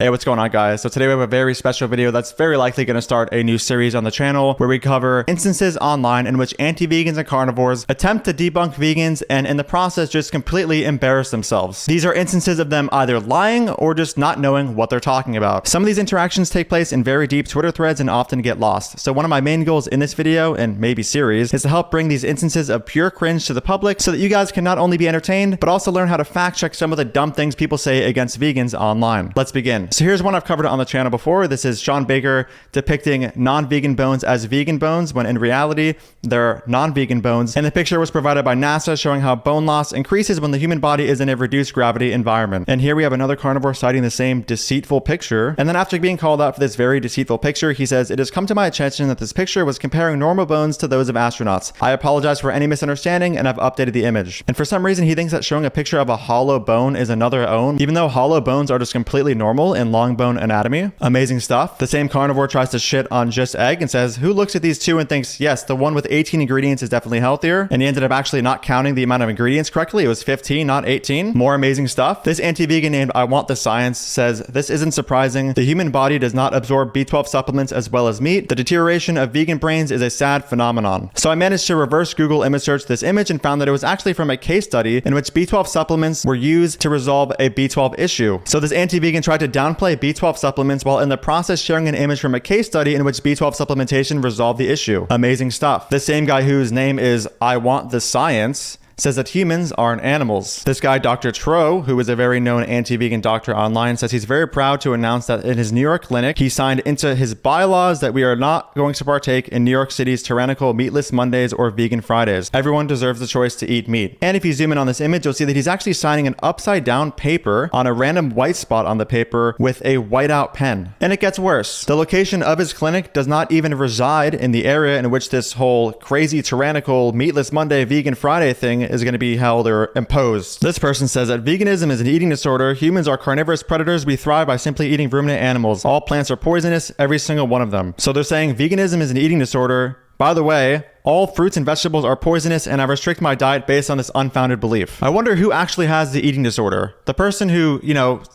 Hey, what's going on, guys? So today we have a very special video that's very likely going to start a new series on the channel where we cover instances online in which anti-vegans and carnivores attempt to debunk vegans and in the process just completely embarrass themselves. These are instances of them either lying or just not knowing what they're talking about. Some of these interactions take place in very deep Twitter threads and often get lost. So one of my main goals in this video and maybe series is to help bring these instances of pure cringe to the public so that you guys can not only be entertained, but also learn how to fact check some of the dumb things people say against vegans online. Let's begin. So here's one I've covered on the channel before. This is Sean Baker depicting non-vegan bones as vegan bones when in reality they're non-vegan bones. And the picture was provided by NASA showing how bone loss increases when the human body is in a reduced gravity environment. And here we have another carnivore citing the same deceitful picture. And then after being called out for this very deceitful picture, he says, "It has come to my attention that this picture was comparing normal bones to those of astronauts. I apologize for any misunderstanding and I've updated the image." And for some reason, he thinks that showing a picture of a hollow bone is another bone, even though hollow bones are just completely normal in long bone anatomy. Amazing stuff. The same carnivore tries to shit on Just Egg and says, "Who looks at these two and thinks, yes, the one with 18 ingredients is definitely healthier?" And he ended up actually not counting the amount of ingredients correctly. It was 15, not 18. More amazing stuff. This anti-vegan named I Want the Science says, "This isn't surprising. The human body does not absorb B12 supplements as well as meat. The deterioration of vegan brains is a sad phenomenon." So I managed to reverse Google image search this image and found that it was actually from a case study in which B12 supplements were used to resolve a B12 issue. So this anti-vegan tried to downplay B12 supplements while in the process sharing an image from a case study in which B12 supplementation resolved the issue. Amazing stuff. The same guy whose name is I Want the Science says that humans aren't animals. This guy, Dr. Tro, who is a very known anti-vegan doctor online, says he's very proud to announce that in his New York clinic, he signed into his bylaws that we are not going to partake in New York City's tyrannical meatless Mondays or vegan Fridays. Everyone deserves the choice to eat meat. And if you zoom in on this image, you'll see that he's actually signing an upside down paper on a random white spot on the paper with a whiteout pen. And it gets worse. The location of his clinic does not even reside in the area in which this whole crazy tyrannical meatless Monday, vegan Friday thing is going to be held or imposed. This person says that veganism is an eating disorder. Humans are carnivorous predators. We thrive by simply eating ruminant animals. All plants are poisonous, every single one of them. So they're saying veganism is an eating disorder. By the way, all fruits and vegetables are poisonous and I restrict my diet based on this unfounded belief. I wonder who actually has the eating disorder. The person who,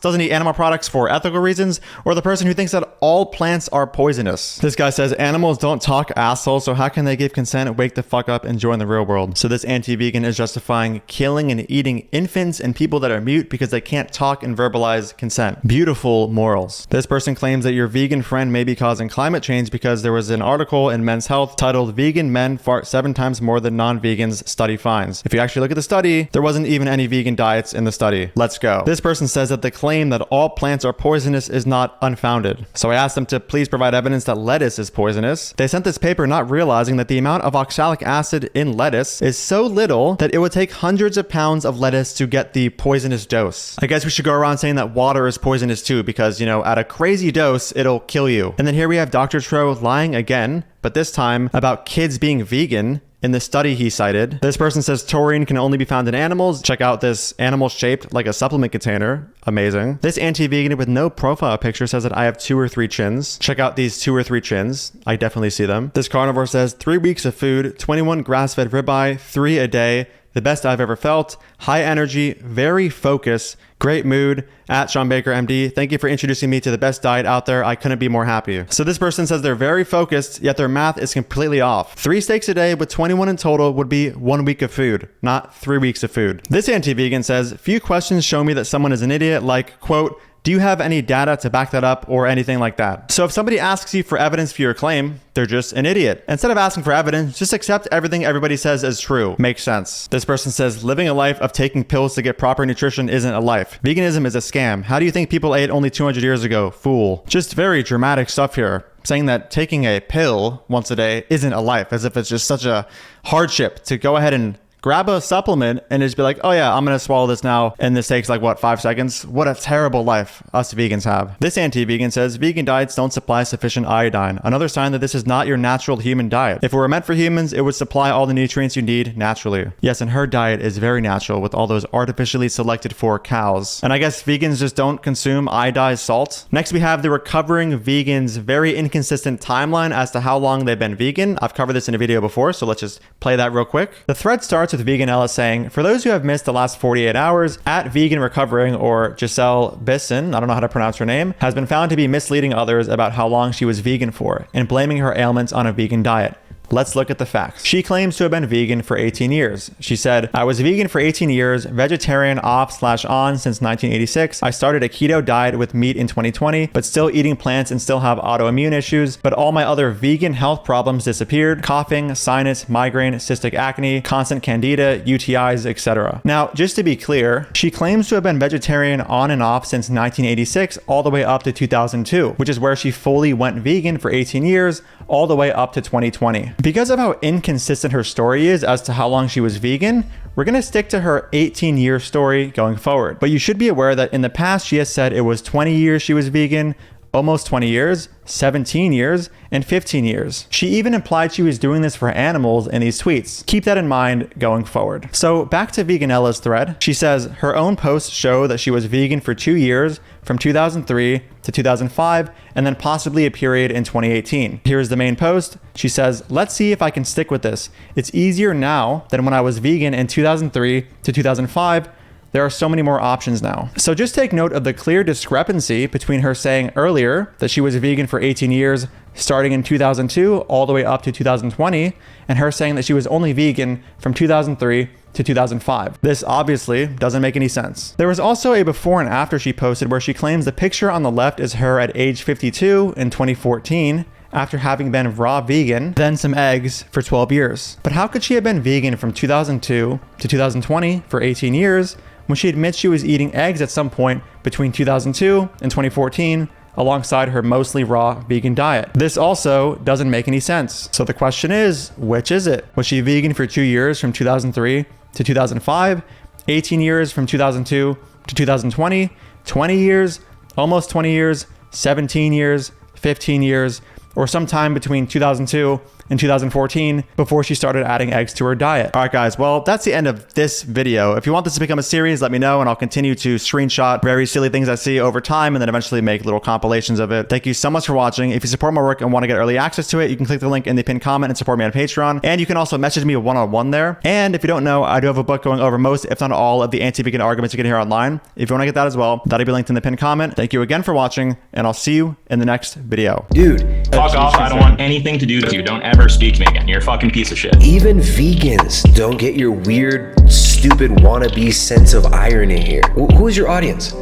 doesn't eat animal products for ethical reasons, or the person who thinks that all plants are poisonous. This guy says animals don't talk, asshole, so how can they give consent, wake the fuck up and join the real world? So this anti-vegan is justifying killing and eating infants and people that are mute because they can't talk and verbalize consent. Beautiful morals. This person claims that your vegan friend may be causing climate change because there was an article in Men's Health titled "Vegan Men Fart 7 times more than non-vegans, study finds." If you actually look at the study, there wasn't even any vegan diets in the study. Let's go. This person says that the claim that all plants are poisonous is not unfounded. So I asked them to please provide evidence that lettuce is poisonous. They sent this paper not realizing that the amount of oxalic acid in lettuce is so little that it would take hundreds of pounds of lettuce to get the poisonous dose. I guess we should go around saying that water is poisonous too because, at a crazy dose, it'll kill you. And then here we have Dr. Tro lying again, but this time about kids being vegan in the study he cited. This person says taurine can only be found in animals. Check out this animal shaped like a supplement container. Amazing. This anti-vegan with no profile picture says that I have 2 or 3 chins. Check out these 2 or 3 chins. I definitely see them. This carnivore says 3 weeks of food, 21 grass-fed ribeye, 3 a day. The best I've ever felt. High energy, very focused, great mood. At Sean Baker MD, thank you for introducing me to the best diet out there. I couldn't be more happy. So this person says they're very focused, yet their math is completely off. 3 steaks a day with 21 in total would be 1 week of food, not 3 weeks of food. This anti-vegan says, few questions show me that someone is an idiot, like, quote, "Do you have any data to back that up?" or anything like that. So if somebody asks you for evidence for your claim, they're just an idiot. Instead of asking for evidence, just accept everything everybody says is true. Makes sense. This person says, living a life of taking pills to get proper nutrition isn't a life. Veganism is a scam. How do you think people ate only 200 years ago? Fool. Just very dramatic stuff here. Saying that taking a pill once a day isn't a life, as if it's just such a hardship to go ahead and grab a supplement and just be like, oh yeah, I'm going to swallow this now. And this takes like, 5 seconds? What a terrible life us vegans have. This anti-vegan says vegan diets don't supply sufficient iodine. Another sign that this is not your natural human diet. If it were meant for humans, it would supply all the nutrients you need naturally. Yes, and her diet is very natural with all those artificially selected for cows. And I guess vegans just don't consume iodized salt. Next, we have the recovering vegans' very inconsistent timeline as to how long they've been vegan. I've covered this in a video before, so let's just play that real quick. The thread starts with Veganella saying, "For those who have missed the last 48 hours, at Vegan Recovering, or Giselle Bisson, I don't know how to pronounce her name, has been found to be misleading others about how long she was vegan for and blaming her ailments on a vegan diet. Let's look at the facts." She claims to have been vegan for 18 years. She said, "I was vegan for 18 years, vegetarian off/on since 1986. I started a keto diet with meat in 2020, but still eating plants and still have autoimmune issues. But all my other vegan health problems disappeared: coughing, sinus, migraine, cystic acne, constant candida, UTIs, etc." Now, just to be clear, she claims to have been vegetarian on and off since 1986 all the way up to 2002, which is where she fully went vegan for 18 years, all the way up to 2020. Because of how inconsistent her story is as to how long she was vegan, we're going to stick to her 18-year story going forward. But you should be aware that in the past, she has said it was 20 years she was vegan, almost 20 years, 17 years, and 15 years. She even implied she was doing this for animals in these tweets. Keep that in mind going forward. So back to Veganella's thread. She says her own posts show that she was vegan for 2 years, from 2003 to 2005, and then possibly a period in 2018. Here's the main post. She says, "Let's see if I can stick with this. It's easier now than when I was vegan in 2003 to 2005. There are so many more options now." So just take note of the clear discrepancy between her saying earlier that she was vegan for 18 years, starting in 2002 all the way up to 2020, and her saying that she was only vegan from 2003 to 2005. This obviously doesn't make any sense. There was also a before and after she posted where she claims the picture on the left is her at age 52 in 2014, after having been raw vegan, then some eggs for 12 years. But how could she have been vegan from 2002 to 2020 for 18 years when she admits she was eating eggs at some point between 2002 and 2014 alongside her mostly raw vegan diet? This also doesn't make any sense. So the question is, which is it? Was she vegan for 2 years from 2003 to 2005, 18 years from 2002 to 2020, 20 years, almost 20 years, 17 years, 15 years, or sometime between 2002 in 2014 before she started adding eggs to her diet? All right, guys, well, that's the end of this video. If you want this to become a series, let me know, and I'll continue to screenshot very silly things I see over time and then eventually make little compilations of it. Thank you so much for watching. If you support my work and want to get early access to it, you can click the link in the pinned comment and support me on Patreon. And you can also message me one-on-one there. And if you don't know, I do have a book going over most, if not all, of the anti-vegan arguments you can hear online. If you want to get that as well, that'll be linked in the pinned comment. Thank you again for watching, and I'll see you in the next video. Dude, fuck off. I don't want anything to do with you. Don't ever speak to me again. You're a fucking piece of shit. even vegans don't get your weird, stupid wannabe sense of irony here. Who is your audience?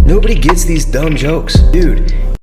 Nobody gets these dumb jokes. Dude,